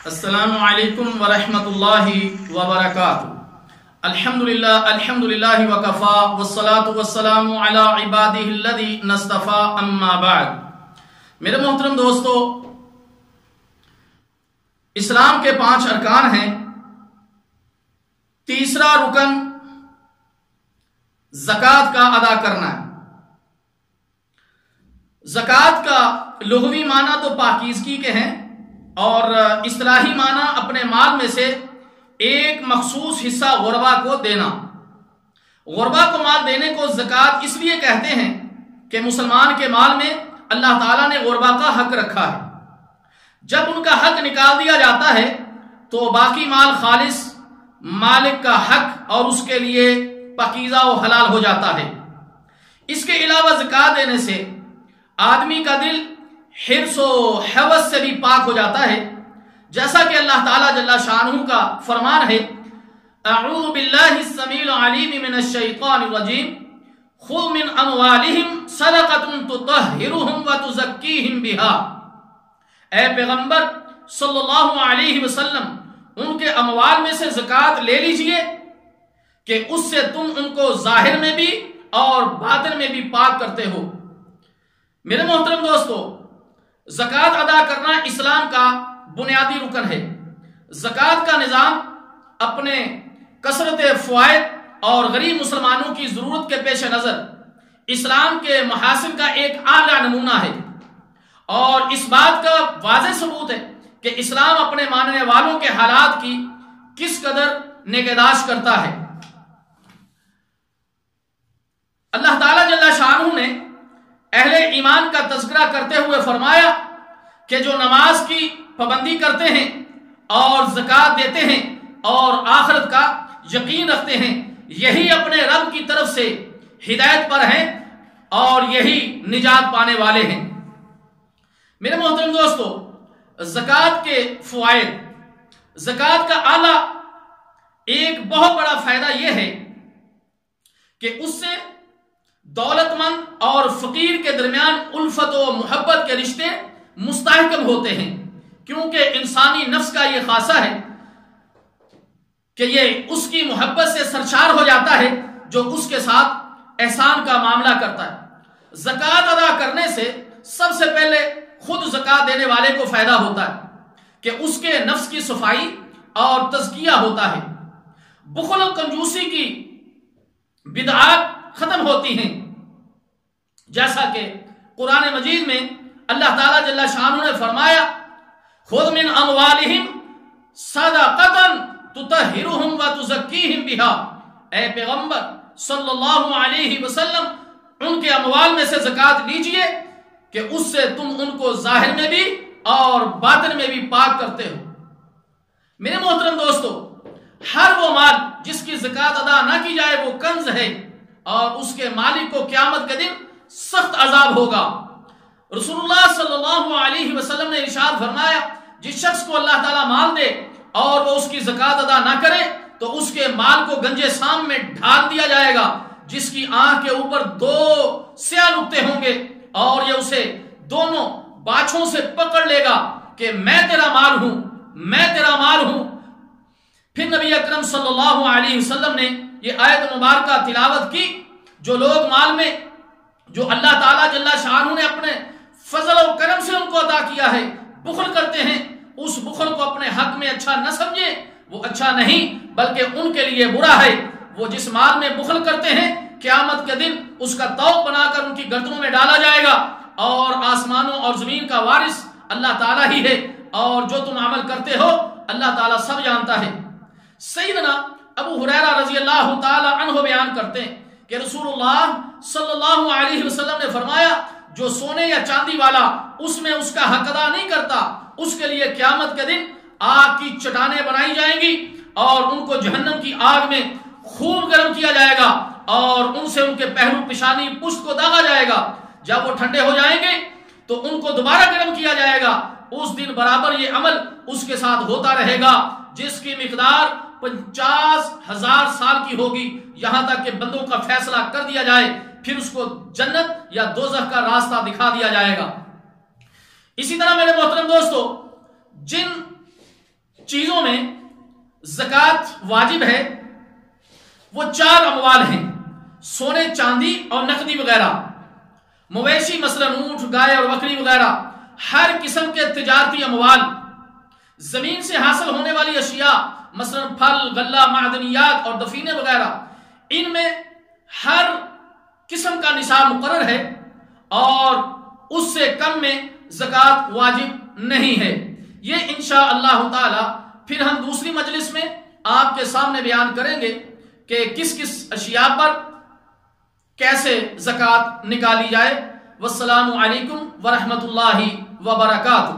السلام علیکم ورحمۃ اللہ وبرکاتہ۔ الحمدللہ وکفا والصلاة والسلام علی عبادہ الذین اصطفی، اما بعد۔ میرے محترم دوستو، اسلام کے 5 ارکان ہیں۔ تیسرا رکن زکوٰۃ کا ادا کرنا ہے۔ زکوٰۃ کا لغوی معنی تو پاکیزگی کے ہیں اور اصطلاحی معنی اپنے مال میں سے ایک مخصوص حصہ غربا کو دینا۔ غربا کو مال دینے کو زکوٰۃ اس لیے کہتے ہیں کہ مسلمان کے مال میں اللہ تعالیٰ نے غربا کا حق رکھا ہے۔ جب ان کا حق نکال دیا جاتا ہے تو باقی مال خالص مالک کا حق اور اس کے لیے پاکیزہ و حلال ہو جاتا ہے۔ اس کے علاوہ زکوٰۃ دینے سے آدمی کا دل حرص و حوث سے بھی پاک ہو جاتا ہے، جیسا کہ اللہ تعالیٰ جل شانہ کا فرمان ہے، اعوذ باللہ السمیع العلیم من الشیطان الرجیم، خذ من اموالہم صدقۃ تطہرہم وتزکیہم بہا۔ اے پیغمبر صلی اللہ علیہ وسلم، ان کے اموال میں سے زکوٰۃ لے لیجئے کہ اس سے تم ان کو ظاہر میں بھی اور باطن میں بھی پاک کرتے ہو۔ میرے محترم دوستو، زکوٰۃ ادا کرنا اسلام کا بنیادی رکن ہے۔ زکوٰۃ کا نظام اپنے کثرت فوائد اور غریب مسلمانوں کی ضرورت کے پیش نظر اسلام کے محاسن کا ایک اعلیٰ نمونہ ہے، اور اس بات کا واضح ثبوت ہے کہ اسلام اپنے ماننے والوں کے حالات کی کس قدر نگہداشت کرتا ہے۔ اللہ تعالیٰ جل شانہ نے اہل ایمان کا تذکرہ کرتے ہوئے فرمایا کہ جو نماز کی پابندی کرتے ہیں اور زکوٰۃ دیتے ہیں اور آخرت کا یقین رکھتے ہیں، یہی اپنے رب کی طرف سے ہدایت پر ہیں اور یہی نجات پانے والے ہیں۔ میرے محترم دوستو، زکوٰۃ کے فوائد، زکوٰۃ کا اعلیٰ ایک بہت بڑا فائدہ یہ ہے کہ اس سے دولت مند اور فقیر کے درمیان الفت و محبت کے رشتے مستحکم ہوتے ہیں، کیونکہ انسانی نفس کا یہ خاصہ ہے کہ یہ اس کی محبت سے سرشار ہو جاتا ہے جو اس کے ساتھ احسان کا معاملہ کرتا ہے۔ زکوٰۃ ادا کرنے سے سب سے پہلے خود زکوٰۃ دینے والے کو فائدہ ہوتا ہے کہ اس کے نفس کی صفائی اور تزکیہ ہوتا ہے، بخل و کنجوسی کی بدعات ختم ہوتی ہیں، جیسا کہ قرآن مجید میں اللہ تعالیٰ جل شانہ نے فرمایا، خذ من اموالہم صدقۃ تطہرہم وتزکیہم بہا۔ اے پیغمبر صلی اللہ علیہ وسلم، ان کے اموال میں سے زکوٰۃ لیجئے کہ اس سے تم ان کو ظاہر میں بھی اور باطن میں بھی پاک کرتے ہو۔ میرے محترم دوستو، ہر وہ مال جس کی زکوٰۃ ادا نہ کی جائے وہ کنز ہے اور اس کے مالک کو قیامت کے دن سخت عذاب ہوگا۔ رسول اللہ صلی اللہ علیہ وسلم نے ارشاد فرمایا، جس شخص کو اللہ تعالیٰ مال دے اور وہ اس کی زکوٰۃ ادا نہ کرے تو اس کے مال کو گنجے سام میں ڈھال دیا جائے گا، جس کی آنکھ کے اوپر 2 سیاہ نقطے ہوں گے، اور یہ اسے دونوں باچھوں سے پکڑ لے گا کہ میں تیرا مال ہوں، میں تیرا مال ہوں۔ پھر نبی اکرم صلی اللہ علیہ وسلم نے یہ آیت مبارکہ تلاوت کی، جو لوگ مال میں جو اللہ تعالیٰ جل شانہ نے اپنے فضل و کرم سے ان کو عطا کیا ہے بخل کرتے ہیں، اس بخل کو اپنے حق میں اچھا نہ سمجھے، وہ اچھا نہیں بلکہ ان کے لیے برا ہے۔ وہ جس مال میں بخل کرتے ہیں، قیامت کے دن اس کا طوق بنا کر ان کی گردنوں میں ڈالا جائے گا، اور آسمانوں اور زمین کا وارث اللہ تعالیٰ ہی ہے، اور جو تم عمل کرتے ہو اللہ تعالیٰ سب جانتا ہے۔ سیدنا ابو ہریرہ رضی اللہ تعالی عنہ بیان کرتے ہیں کہ رسول اللہ صلی اللہ علیہ وسلم نے فرمایا، جو سونے یا چاندی والا اس میں اس کا حق ادا نہیں کرتا، اس کے لیے قیامت کے دن آگ کی چٹانیں بنائی جائیں گی اور ان کو جہنم کی آگ میں خوب گرم کیا جائے گا، اور ان سے ان کے پہلو، پیشانی، پشت کو داغا جائے گا۔ جب وہ ٹھنڈے ہو جائیں گے تو ان کو دوبارہ گرم کیا جائے گا۔ اس دن برابر یہ عمل اس کے ساتھ ہوتا رہے گا جس کی مقدار 50,000 سال کی ہوگی، یہاں تک کہ بندوں کا فیصلہ کر دیا جائے، پھر اس کو جنت یا دوزخ کا راستہ دکھا دیا جائے گا۔ اسی طرح میرے محترم دوستو، جن چیزوں میں زکوٰۃ واجب ہے وہ 4 اموال ہیں، سونے چاندی اور نقدی وغیرہ، مویشی مثلا اونٹ گائے اور بکری وغیرہ، ہر قسم کے تجارتی اموال، زمین سے حاصل ہونے والی اشیاء مثلا پھل غلہ معدنیات اور دفینے وغیرہ، ان میں ہر قسم کا نصاب مقرر ہے اور اس سے کم میں زکوٰۃ واجب نہیں ہے۔ یہ انشاءاللہ تعالی پھر ہم دوسری مجلس میں آپ کے سامنے بیان کریں گے کہ کس کس اشیاء پر کیسے زکوٰۃ نکالی جائے۔ والسلام علیکم ورحمۃ اللہ وبرکاتہ۔